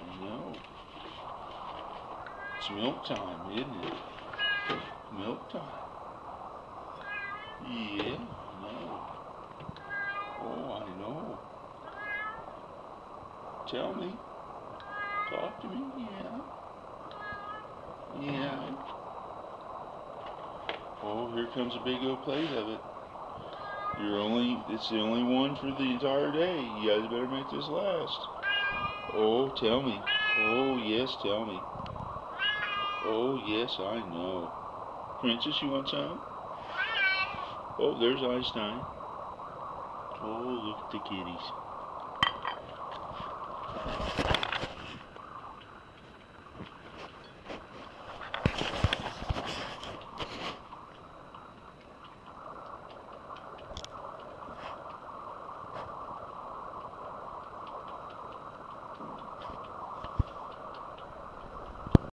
I know. It's milk time, isn't it? Milk time. Yeah, I know. Oh, I know. Tell me. Talk to me. Yeah. Yeah. Oh, here comes a big old plate of it. It's the only one for the entire day. You guys better make this last. Oh, tell me. Oh, yes, tell me. Oh, yes, I know. Princess, you want some? Oh, there's Einstein. Oh, look at the kitties.